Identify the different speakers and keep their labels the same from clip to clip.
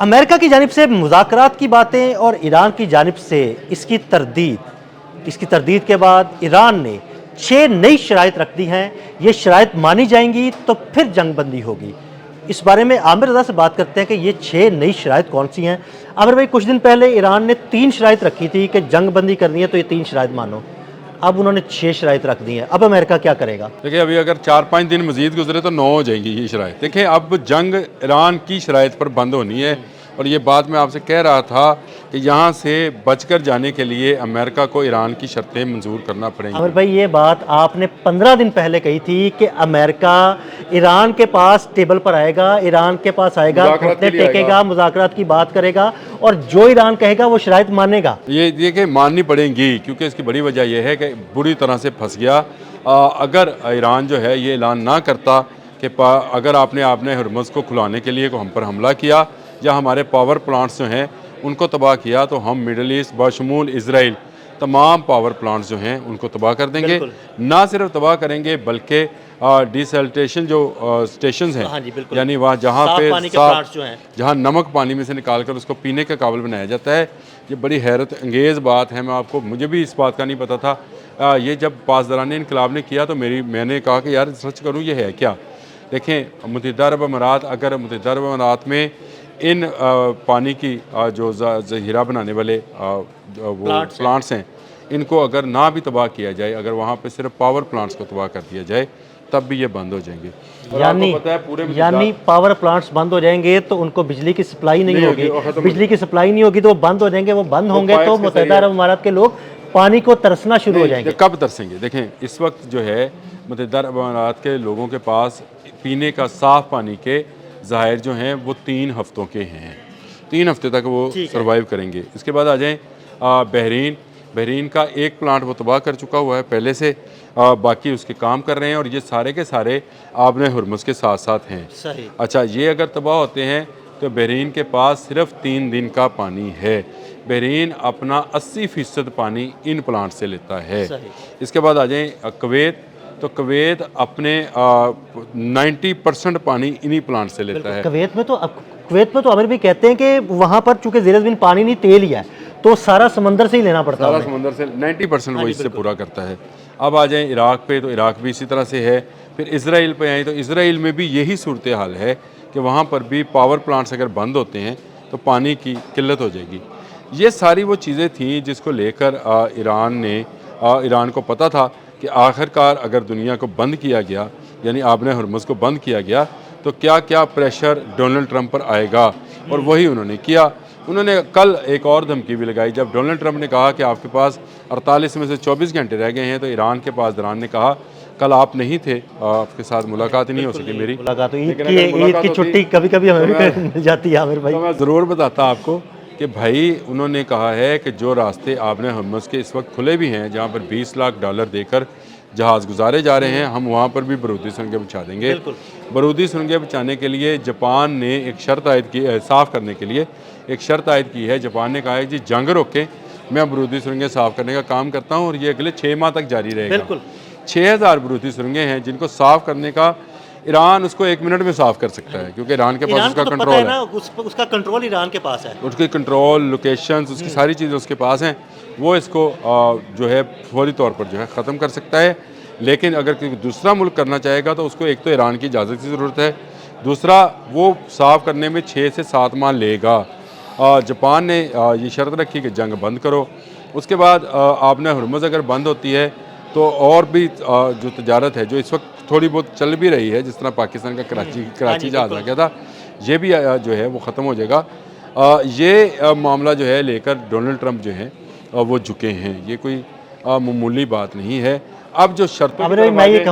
Speaker 1: امریکہ کی جانب سے مذاکرات کی باتیں اور ایران کی جانب سے اس کی تردید کے بعد ایران نے 6 نئی شرائط رکھ دی ہیں. یہ شرائط مانی جائیں گی تو پھر جنگ بندی ہوگی. اس بارے میں عامر رضا سے بات کرتے ہیں کہ یہ 6 نئی شرائط کون سی ہیں. عامر بھائی، کچھ دن پہلے ایران نے 3 شرائط رکھی تھی کہ جنگ بندی کرنی ہے تو یہ 3 شرائط مانو. اب انہوں نے 6 شرائط رکھ دی ہیں. اب امریکہ کیا کرے گا؟
Speaker 2: دیکھیں، ابھی اگر 4-5 دن مزید گزرے تو 9 ہو جائیں گی یہ شرائط. دیکھیں، اب جنگ ایران کی شرائط پر بند ہونی ہے، اور یہ بات میں آپ سے کہہ رہا تھا کہ یہاں سے بچ کر جانے کے لیے امریکہ کو ایران کی شرطیں منظور کرنا پڑیں
Speaker 1: عامر
Speaker 2: گی.
Speaker 1: بھائی، یہ بات آپ نے 15 دن پہلے کہی تھی کہ امریکہ ایران کے پاس ٹیبل پر آئے گا، ایران کے پاس آئے گا،
Speaker 2: مذاکرات
Speaker 1: گھٹنے
Speaker 2: کے لیے آئے
Speaker 1: ٹیکے
Speaker 2: گا.
Speaker 1: گا، مذاکرات کی بات کرے گا، اور جو ایران کہے گا وہ شرائط مانے گا.
Speaker 2: یہ دیکھیں ماننی پڑیں گی، کیونکہ اس کی بڑی وجہ یہ ہے کہ بری طرح سے پھنس گیا. اگر ایران جو ہے یہ اعلان نہ کرتا کہ اگر آپ نے ہرمز کو کھلانے کے لیے ہم پر حملہ کیا یا ہمارے پاور پلانٹس جو ہیں ان کو تباہ کیا، تو ہم مڈل ایسٹ بشمول اسرائیل تمام پاور پلانٹس جو ہیں ان کو تباہ کر دیں گے.
Speaker 1: بالکل.
Speaker 2: نہ صرف تباہ کریں گے بلکہ ڈیسلٹیشن جو اسٹیشنز ہیں،
Speaker 1: ہاں جی، بالکل.
Speaker 2: یعنی وہاں جہاں
Speaker 1: صاف
Speaker 2: پہ
Speaker 1: پانی کے پلانٹس جو ہیں.
Speaker 2: جہاں نمک پانی میں سے نکال کر اس کو پینے کے قابل بنایا جاتا ہے. یہ بڑی حیرت انگیز بات ہے. مجھے بھی اس بات کا نہیں پتا تھا. یہ جب پاسداران انقلاب نے کیا تو میں نے کہا کہ یار سرچ کروں یہ ہے کیا. دیکھیں، متحدہ عرب امارات، اگر متحدہ عرب امارات میں ان پانی کی جو ذخیرہ بنانے والے وہ پلانٹس ہیں ان کو اگر نہ بھی تباہ کیا جائے، اگر وہاں پہ صرف پاور پلانٹس کو تباہ کر دیا جائے، تب بھی یہ بند ہو جائیں گے.
Speaker 1: یعنی پاور پلانٹس بند ہو جائیں گے تو ان کو بجلی کی سپلائی نہیں ہوگی. بجلی کی سپلائی نہیں ہوگی تو وہ بند ہو جائیں گے. وہ بند ہوں گے تو متحدہ عرب امارات کے لوگ پانی کو ترسنا شروع ہو جائیں گے.
Speaker 2: کب ترسیں گے؟ دیکھیں، اس وقت جو ہے متحدہ عرب امارات کے لوگوں کے پاس پینے کا صاف پانی کے ذخائر جو ہیں وہ 3 ہفتوں کے ہیں. 3 ہفتے تک وہ سروائیو کریں گے. اس کے بعد آ جائیں بحرین کا ایک پلانٹ وہ تباہ کر چکا ہوا ہے پہلے سے، باقی اس کے کام کر رہے ہیں، اور یہ سارے کے سارے آبِ ہرمز کے ساتھ ساتھ ہیں.
Speaker 1: صحیح.
Speaker 2: اچھا، یہ اگر تباہ ہوتے ہیں تو بحرین کے پاس صرف 3 دن کا پانی ہے. بحرین اپنا 80% پانی ان پلانٹ سے لیتا ہے. اس کے بعد آ جائیں کویت، تو کویت اپنے 90% پانی انہی پلانٹ سے لیتا ہے.
Speaker 1: کویت میں تو عامر بھی کہتے ہیں کہ وہاں پر چونکہ زیر زمین پانی نہیں، تیل ہی ہے، تو سارا سمندر سے ہی لینا پڑتا ہے.
Speaker 2: سارا سمندر سے 90% وہ اس سے پورا کرتا ہے. اب آ جائیں عراق پہ، تو عراق بھی اسی طرح سے ہے. پھر اسرائیل پہ آئیں تو اسرائیل میں بھی یہی صورتحال ہے کہ وہاں پر بھی پاور پلانٹس اگر بند ہوتے ہیں تو پانی کی قلت ہو جائے گی. یہ ساری وہ چیزیں تھیں جس کو لے کر ایران کو پتہ تھا کہ آخرکار اگر دنیا کو بند کیا گیا، یعنی آبِ ہرمز کو بند کیا گیا، تو کیا کیا پریشر ڈونلڈ ٹرمپ پر آئے گا، اور وہی انہوں نے کیا. انہوں نے کل ایک اور دھمکی بھی لگائی جب ڈونلڈ ٹرمپ نے کہا کہ آپ کے پاس 48 میں سے 24 گھنٹے رہ گئے ہیں، تو ایران کے پاسداران نے کہا کل آپ نہیں تھے، آپ کے ساتھ ملاقات ہی نہیں ہو سکی میری.
Speaker 1: عید کی چھٹی کبھی کبھی ہمیں بھی مل جاتی ہے عامر بھائی.
Speaker 2: تو میں ضرور بتاتا آپ کو کہ بھائی انہوں نے کہا ہے کہ جو راستے آبِ ہرمز کے اس وقت کھلے بھی ہیں، جہاں پر $20 لاکھ دے کر جہاز گزارے جا رہے ہیں، ہم وہاں پر بھی بارودی سرنگیں بچھا دیں گے. بارودی سرنگیں بچانے کے لیے جاپان نے ایک شرط عائد کی، صاف کرنے کے لیے ایک شرط عائد کی ہے. جاپان نے کہا ہے جی جنگ روکیں، میں بارودی سرنگیں صاف کرنے کا کام کرتا ہوں، اور یہ اگلے 6 ماہ تک جاری رہے گا. 6000 بارودی سرنگیں ہیں جن کو صاف کرنے کا ایران اس کو 1 منٹ میں صاف کر سکتا ہے، کیونکہ ایران کے پاس اس کا کنٹرول ہے.
Speaker 1: اس کا کنٹرول ایران کے پاس ہے.
Speaker 2: اس کی کنٹرول، لوکیشنز، اس کی ساری چیزیں اس کے پاس ہیں. وہ اس کو جو ہے فوری طور پر جو ہے ختم کر سکتا ہے. لیکن اگر کوئی دوسرا ملک کرنا چاہے گا تو اس کو ایک تو ایران کی اجازت کی ضرورت ہے، دوسرا وہ صاف کرنے میں 6 سے 7 ماہ لے گا. جاپان نے یہ شرط رکھی کہ جنگ بند کرو. اس کے بعد آبِ ہرمز اگر بند ہوتی ہے تو اور بھی جو تجارت ہے جو اس وقت تھوڑی بہت چل بھی رہی ہے، جس طرح پاکستان کا کراچی جہاز آ گیا تھا، یہ بھی جو ہے وہ ختم ہو جائے گا. یہ معاملہ جو ہے لے کر ڈونلڈ ٹرمپ جو ہیں وہ جھکے ہیں. یہ کوئی معمولی بات نہیں ہے. اب جو شرطوں
Speaker 1: میں یہ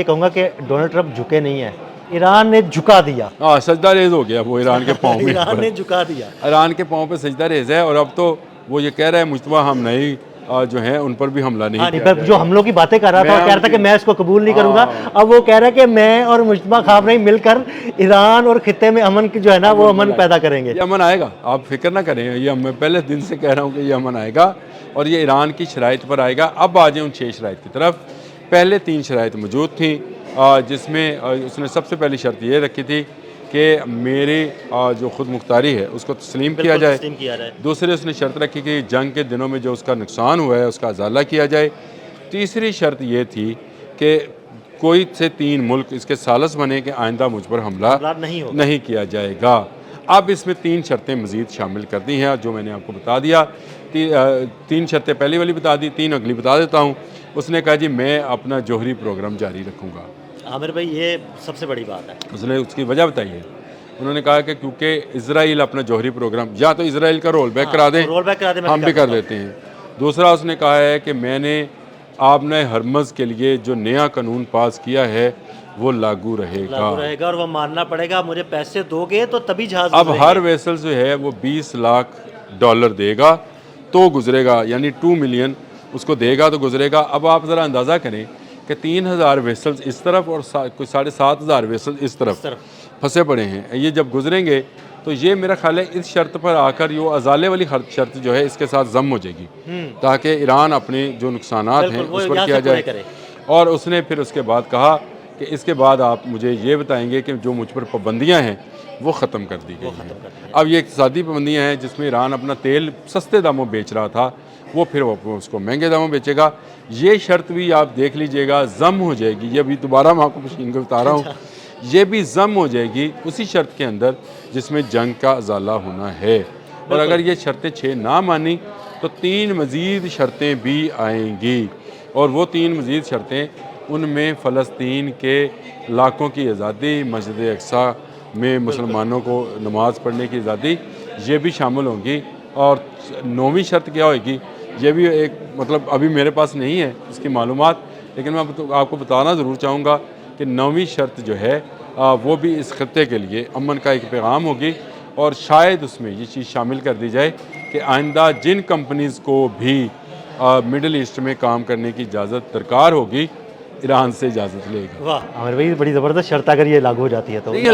Speaker 1: کہوں گا کہ ڈونلڈ ٹرمپ جھکے نہیں ہیں، ایران نے جھکا دیا.
Speaker 2: سجدہ ریز ہو گیا وہ ایران کے پاؤں میں.
Speaker 1: ایران نے جھکا دیا.
Speaker 2: ایران کے پاؤں پہ سجدہ ریز ہے، اور اب تو وہ یہ کہہ رہا ہے مجتبیٰ ہم نہیں جو ہیں ان پر بھی حملہ نہیں کیا.
Speaker 1: جو حملوں کی باتیں کر رہا تھا، وہ کہہ رہا تھا کہ میں اس کو قبول نہیں کروں گا. اب وہ کہہ رہا ہے کہ میں اور مجتبیٰ خامنئی مل کر ایران اور خطے میں امن کی جو ہے نا وہ امن پیدا کریں گے.
Speaker 2: یہ امن آئے گا، آپ فکر نہ کریں. یہ میں پہلے دن سے کہہ رہا ہوں کہ یہ امن آئے گا، اور یہ ایران کی شرائط پر آئے گا. اب آ جائیں ان 6 شرائط کی طرف. پہلے 3 شرائط موجود تھیں، جس میں اس نے سب سے پہلی شرط یہ رکھی تھی کہ میری جو خود مختاری ہے اس کو تسلیم کیا جائے.
Speaker 1: تسلیم کیا جائے.
Speaker 2: دوسرے اس نے شرط رکھی کہ جنگ کے دنوں میں جو اس کا نقصان ہوا ہے اس کا ازالہ کیا جائے. تیسری شرط یہ تھی کہ کوئی سے 3 ملک اس کے ثالث بنے کہ آئندہ مجھ پر حملہ نہیں کیا جائے گا. اب اس میں 3 شرطیں مزید شامل کر دی ہیں جو میں نے آپ کو بتا دیا. 3 شرطیں پہلی والی بتا دی, 3 اگلی بتا دیتا ہوں. اس نے کہا جی میں اپنا جوہری پروگرام جاری رکھوں گا.
Speaker 1: عامر بھائی یہ سب سے بڑی بات ہے.
Speaker 2: اس نے اس کی وجہ بتائی ہے. انہوں نے کہا کہ کیونکہ اسرائیل اپنا جوہری پروگرام یا تو اسرائیل کا رول بیک کرا دیں, ہم بھی کر دیتے ہیں. دوسرا اس نے کہا ہے کہ میں نے آبنہ ہرمز کے لیے جو نیا قانون پاس کیا ہے وہ لاگو رہے گا
Speaker 1: اور وہ ماننا پڑے گا. مجھے پیسے دو گے تو تبھی جہاز.
Speaker 2: اب ہر ویسل جو ہے وہ $20 لاکھ دے گا تو گزرے گا, یعنی 2 ملین اس کو دے گا تو گزرے گا. اب آپ ذرا اندازہ کریں کہ 3000 ویسلز اس طرف اور کوئی 7500 ویسل اس طرف پھنسے پڑے ہیں. یہ جب گزریں گے تو یہ میرا خیال ہے اس شرط پر آ کر یہ ازالے والی شرط جو ہے اس کے ساتھ ضم ہو جائے گی تاکہ ایران اپنے جو نقصانات ہیں اس پر کیا جائے. اور اس نے پھر اس کے بعد کہا کہ اس کے بعد آپ مجھے یہ بتائیں گے کہ جو مجھ پر پابندیاں ہیں وہ ختم کر دی گئی ہیں. اب یہ اقتصادی پابندیاں ہیں جس میں ایران اپنا تیل سستے داموں بیچ رہا تھا, وہ پھر وہ اس کو مہنگے داموں بیچے گا. یہ شرط بھی آپ دیکھ لیجئے گا ضم ہو جائے گی. یہ ابھی دوبارہ میں آپ کو مشین کو بتا رہا ہوں, یہ بھی ضم ہو جائے گی اسی شرط کے اندر جس میں جنگ کا ازالہ ہونا ہے. اور اگر یہ شرطیں 6 نہ مانی تو 3 مزید شرطیں بھی آئیں گی, اور وہ 3 مزید شرطیں ان میں فلسطین کے علاقوں کی آزادی, مسجد اقصی میں مسلمانوں کو نماز پڑھنے کی آزادی, یہ بھی شامل ہوں گی. اور 9ویں شرط کیا ہوئے گی یہ بھی ایک مطلب ابھی میرے پاس نہیں ہے اس کی معلومات, لیکن میں آپ کو بتانا ضرور چاہوں گا کہ 9ویں شرط جو ہے وہ بھی اس خطے کے لیے امن کا ایک پیغام ہوگی. اور شاید اس میں یہ چیز شامل کر دی جائے کہ آئندہ جن کمپنیز کو بھی مڈل ایسٹ میں کام کرنے کی اجازت درکار ہوگی ایران سے اجازت لے گا.
Speaker 1: واہ عامر بھائی بڑی زبردست شرط اگر یہ لاگو ہو جاتی ہے تو
Speaker 2: یہ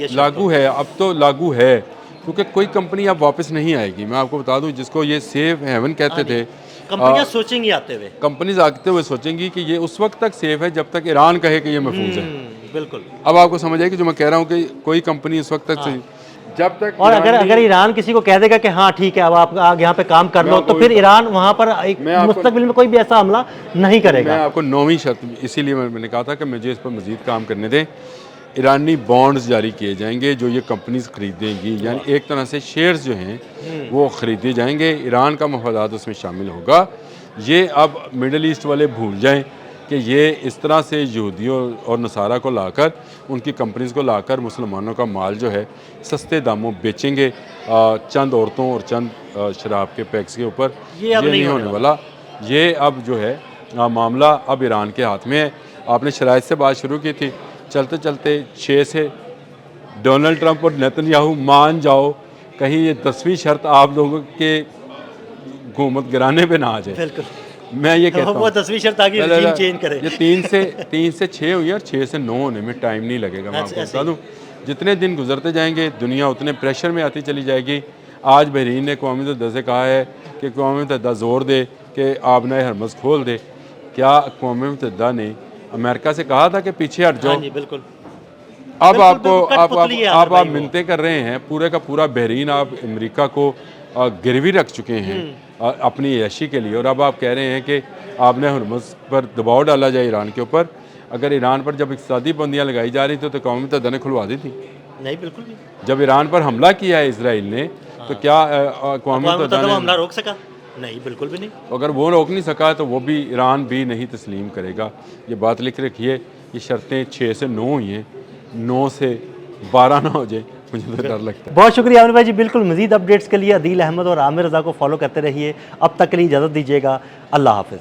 Speaker 2: لاگو ہے, اب تو لاگو ہے کیونکہ کوئی کمپنی اب واپس نہیں آئے گی. میں آپ کو بتا دوں جس کو یہ سیف ہیون کہتے تھے,
Speaker 1: کمپنیاں سوچیں گی آتے ہوئے,
Speaker 2: کمپنیز آتے ہوئے سوچیں گی کہ یہ اس وقت تک سیف ہے جب تک ایران کہے کہ یہ محفوظ ہے.
Speaker 1: بالکل.
Speaker 2: اب آپ کو سمجھ آئے کہ جو میں کہہ رہا ہوں کہ کوئی کمپنی اس وقت تک جب تک,
Speaker 1: اور اگر ایران کسی کو کہہ دے گا کہ ہاں ٹھیک ہے اب آپ یہاں پہ کام کر لو تو پھر ایران وہاں پر مستقبل میں کوئی بھی ایسا حملہ نہیں کرے گا.
Speaker 2: میں آپ کو 9ویں شرط اسی لیے میں نے کہا تھا کہ مجھے اس پر مزید کام کرنے دیں. ایرانی بانڈز جاری کیے جائیں گے جو یہ کمپنیز خریدیں گی, یعنی ایک طرح سے شیئرز جو ہیں وہ خریدے جائیں گے. ایران کا مفادات اس میں شامل ہوگا. یہ اب مڈل ایسٹ والے بھول جائیں کہ یہ اس طرح سے یہودیوں اور نصارہ کو لا کر ان کی کمپنیز کو لا کر مسلمانوں کا مال جو ہے سستے داموں بیچیں گے چند عورتوں اور چند شراب کے پیکس کے اوپر. یہ نہیں ہونے والا. یہ اب جو ہے معاملہ اب ایران کے ہاتھ میں ہے. آپ نے شرائط سے بات شروع کی تھی, چلتے چلتے 6 سے ڈونلڈ ٹرمپ اور نیتن یاہو مان جاؤ کہیں یہ 10ویں شرط آپ لوگوں کے حکومت گرانے پہ نہ آ جائے. میں یہ کہتا ہوں
Speaker 1: وہ 10ویں شرط آگے رجیم چینج کرے.
Speaker 2: یہ 3 سے 6 ہوئی اور 6 سے 9 ہونے میں ٹائم نہیں لگے گا. میں آپ کو بتا دوں جتنے دن گزرتے جائیں گے دنیا اتنے پریشر میں آتی چلی جائے گی. آج بحرین نے اقوام متحدہ سے کہا ہے کہ اقوام متحدہ زور دے کہ آبنہ ہرمز کھول دے. کیا اقوام متحدہ نے امریکہ سے کہا تھا کہ پیچھے ہٹ جاؤ؟
Speaker 1: بالکل.
Speaker 2: اب آپ منتیں کر رہے ہیں, پورے کا پورا بحرین آپ امریکہ کو گروی رکھ چکے ہیں اپنی عیاشی کے لیے, اور اب آپ کہہ رہے ہیں کہ آبنہ ہرمز پر دباؤ ڈالا جائے ایران کے اوپر. اگر ایران پر جب اقتصادی پابندیاں لگائی جا رہی تھیں تو اقوام متحدہ نے کھلوا دی تھی.
Speaker 1: نہیں بالکل نہیں.
Speaker 2: جب ایران پر حملہ کیا ہے اسرائیل نے تو کیا اقوام متحدہ نے
Speaker 1: حملہ روک سکا؟ نہیں بالکل بھی نہیں.
Speaker 2: اگر وہ روک نہیں سکا تو وہ بھی ایران بھی نہیں تسلیم کرے گا. یہ بات لکھ رکھیے. یہ شرطیں 6 سے 9 ہوئی ہیں, 9 سے 12 نہ ہو جائے, مجھے تو ڈر لگتا ہے.
Speaker 1: بہت شکریہ عامر بھائی جی. بالکل مزید اپڈیٹس کے لیے عدیل احمد اور عامر رضا کو فالو کرتے رہیے. اب تک کے لیے اجازت دیجیے گا. اللہ حافظ.